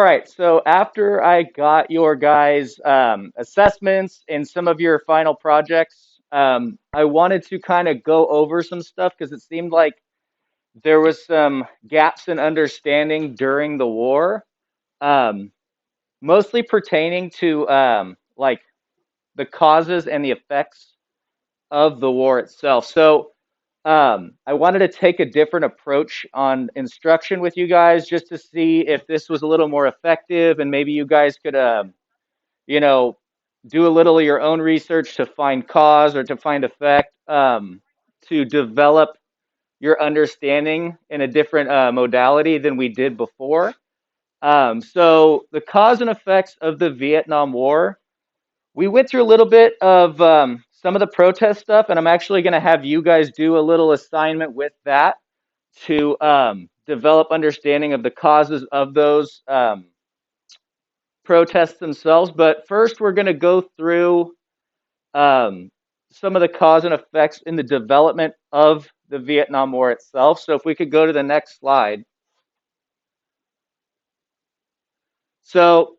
All right, so after I got your guys' assessments and some of your final projects, I wanted to kind of go over some stuff because it seemed like there was some gaps in understanding during the war, um, mostly pertaining to like the causes and the effects of the war itself. So I wanted to take a different approach on instruction with you guys just to see if this was a little more effective and maybe you guys could, you know, do a little of your own research to find cause or to find effect, to develop your understanding in a different modality than we did before. So the cause and effects of the Vietnam War, we went through a little bit of some of the protest stuff, and I'm actually going to have you guys do a little assignment with that to develop understanding of the causes of those protests themselves. But first, we're going to go through um, some of the cause and effects in the development of the Vietnam War itself. So if we could go to the next slide. So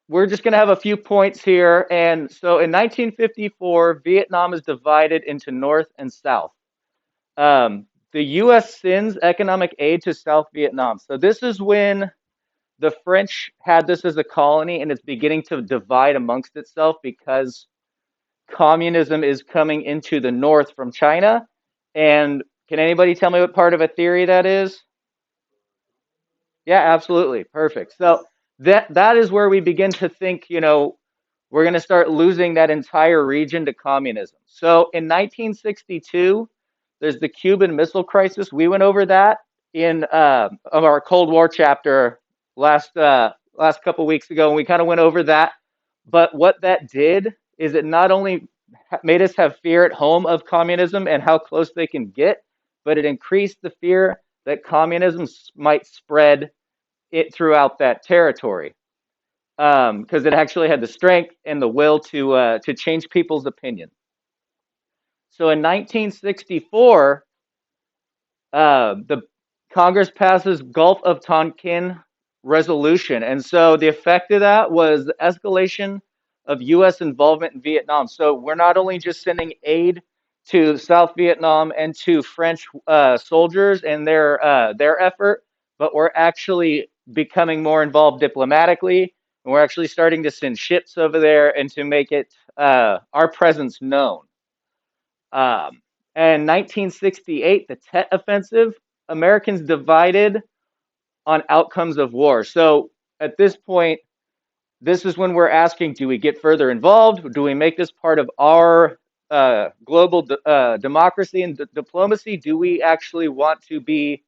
we're just going to have a few points here. And so in 1954, Vietnam is divided into North and South. The U.S. sends economic aid to South Vietnam. So this is when the French had this as a colony and it's beginning to divide amongst itself because communism is coming into the North from China. And can anybody tell me what part of a theory that is? Yeah, absolutely. Perfect. So that is where we begin to think, we're going to start losing that entire region to communism. So in 1962, there's the Cuban Missile Crisis. We went over that in of our Cold War chapter last couple weeks ago, and we kind of went over that. But what that did is it not only made us have fear at home of communism and how close they can get, but it increased the fear that communism might spread it throughout that territory because it actually had the strength and the will to change people's opinion. So in 1964, the Congress passes Gulf of Tonkin resolution, and so the effect of that was the escalation of U.S. involvement in Vietnam. So we're not only just sending aid to South Vietnam and to French soldiers and their effort, but we're actually becoming more involved diplomatically, and we're actually starting to send ships over there and to make it our presence known. Um, and 1968, the Tet Offensive, Americans divided on outcomes of war. So at this point, this is when we're asking, do we get further involved? Do we make this part of our global democracy and diplomacy? Do we actually want to be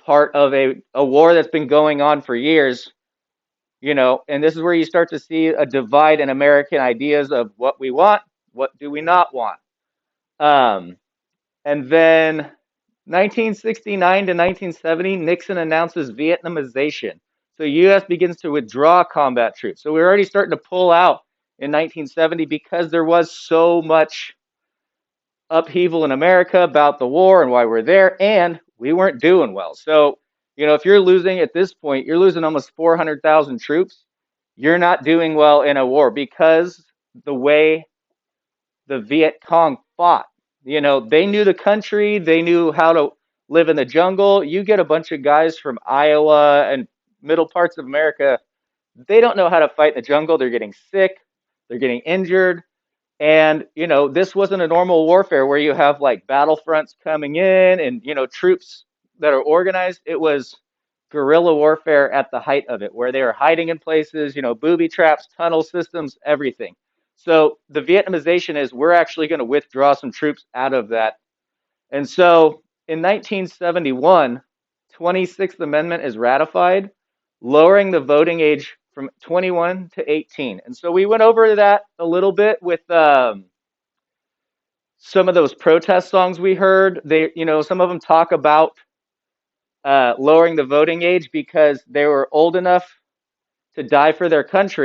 part of a war that's been going on for years? And this is where you start to see a divide in American ideas of what we want, what do we not want. Um, and then 1969 to 1970, Nixon announces Vietnamization. So U.S. begins to withdraw combat troops. So we're already starting to pull out in 1970 because there was so much upheaval in America about the war and why we're there, and we weren't doing well. So, if you're losing at this point, you're losing almost 400,000 troops. You're not doing well in a war because the way the Viet Cong fought. They knew the country, they knew how to live in the jungle. You get a bunch of guys from Iowa and middle parts of America, they don't know how to fight in the jungle. They're getting sick, they're getting injured. And, this wasn't a normal warfare where you have like battlefronts coming in and, troops that are organized. It was guerrilla warfare at the height of it, where they were hiding in places, booby traps, tunnel systems, everything. So the Vietnamization is we're actually going to withdraw some troops out of that. And so in 1971, 26th Amendment is ratified, lowering the voting age from 21 to 18. And so we went over that a little bit with some of those protest songs we heard. Some of them talk about lowering the voting age because they were old enough to die for their country.